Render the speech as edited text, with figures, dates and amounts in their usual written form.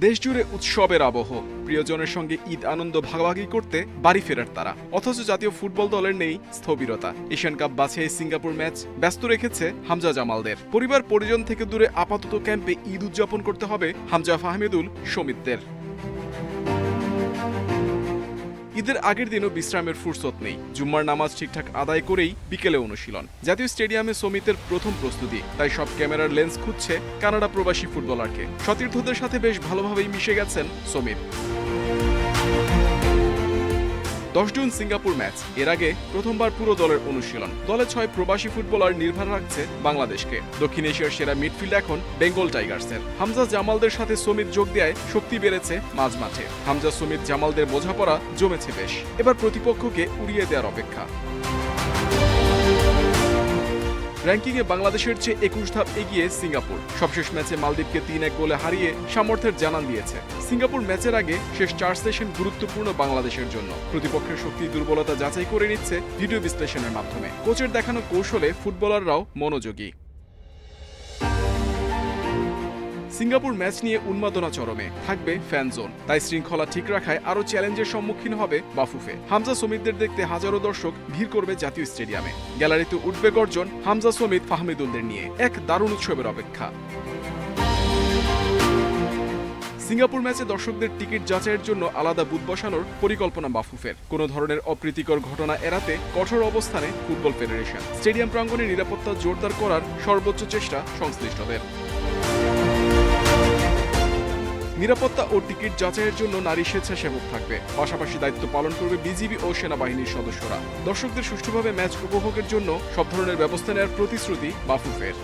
দেশজুড়ে উৎসবের আবহ, প্রিয়জনের সঙ্গে ঈদ আনন্দ ভাগাভাগি করতে বাড়ি ফেরার তারা। অথচ জাতীয় ফুটবল দলের নেই স্থবিরতা। এশিয়ান কাপ বাছাই সিঙ্গাপুর ম্যাচ ব্যস্ত রেখেছে হামজা জামালদের। পরিবার পরিজন থেকে দূরে আপাতত ক্যাম্পে ঈদ উদযাপন করতে হবে হামজা ফাহমিদুল সমিতদের। ঈদের আগের দিনও বিশ্রামের ফুরসত নেই। জুম্মার নামাজ ঠিকঠাক আদায় করেই বিকেলে অনুশীলন। জাতীয় স্টেডিয়ামে সমিতের প্রথম প্রস্তুতি, তাই সব ক্যামেরার লেন্স খুঁজছে কানাডা প্রবাসী ফুটবলারকে। সতীর্থদের সাথে বেশ ভালোভাবেই মিশে গেছেন সমিত। 10 জুন সিঙ্গাপুর ম্যাচ, এর আগে প্রথমবার পুরো দলের অনুশীলন। দলে 6 প্রবাসী ফুটবলার নির্ভর রাখছে বাংলাদেশকে। দক্ষিণ এশিয়ার সেরা মিডফিল্ড এখন বেঙ্গল টাইগার্সের। হামজা জামালদের সাথে সমিত যোগ দেয় শক্তি বেড়েছে মাঝ মাঠে। হামজা সমিত জামালদের বোঝাপড়া জমেছে বেশ। এবার প্রতিপক্ষকে উড়িয়ে দেওয়ার অপেক্ষা। র্যাঙ্কিংয়ে বাংলাদেশের চেয়ে 21 ধাপ এগিয়ে সিঙ্গাপুর। সবশেষ ম্যাচে মালদ্বীপকে 3-1 গোলে হারিয়ে সামর্থ্যের জানান দিয়েছে। সিঙ্গাপুর ম্যাচের আগে শেষ 4 সেশন গুরুত্বপূর্ণ বাংলাদেশের জন্য। প্রতিপক্ষের শক্তি দুর্বলতা যাচাই করে নিচ্ছে ভিডিও বিশ্লেষণের মাধ্যমে। কোচের দেখানো কৌশলে ফুটবলাররাও মনোযোগী। সিঙ্গাপুর ম্যাচ নিয়ে উন্মাদনা চরমে, থাকবে ফ্যান জোন। তাই শৃঙ্খলা ঠিক রাখায় আরও চ্যালেঞ্জের সম্মুখীন হবে বাফুফে। হামজা সমিতদের দেখতে হাজারো দর্শক ভিড় করবে জাতীয় স্টেডিয়ামে। গ্যালারিতে উঠবে গর্জন হামজা সমিত ফাহমিদুলদের নিয়ে। এক দারুণ উৎসবের অপেক্ষা। সিঙ্গাপুর ম্যাচে দর্শকদের টিকিট যাচাইয়ের জন্য আলাদা বুথ বসানোর পরিকল্পনা বাফুফের। কোনো ধরনের অপ্রীতিকর ঘটনা এড়াতে কঠোর অবস্থানে ফুটবল ফেডারেশন। স্টেডিয়াম প্রাঙ্গণে নিরাপত্তা জোরদার করার সর্বোচ্চ চেষ্টা সংশ্লিষ্টদের। নিরাপত্তা ও টিকিট যাচাইয়ের জন্য নারী স্বেচ্ছাসেবক থাকবে। পাশাপাশি দায়িত্ব পালন করবে বিজিবি ও সেনাবাহিনীর সদস্যরা। দর্শকদের সুষ্ঠুভাবে ম্যাচ উপভোগের জন্য সব ধরনের ব্যবস্থা নেওয়ার প্রতিশ্রুতি বাফুফের।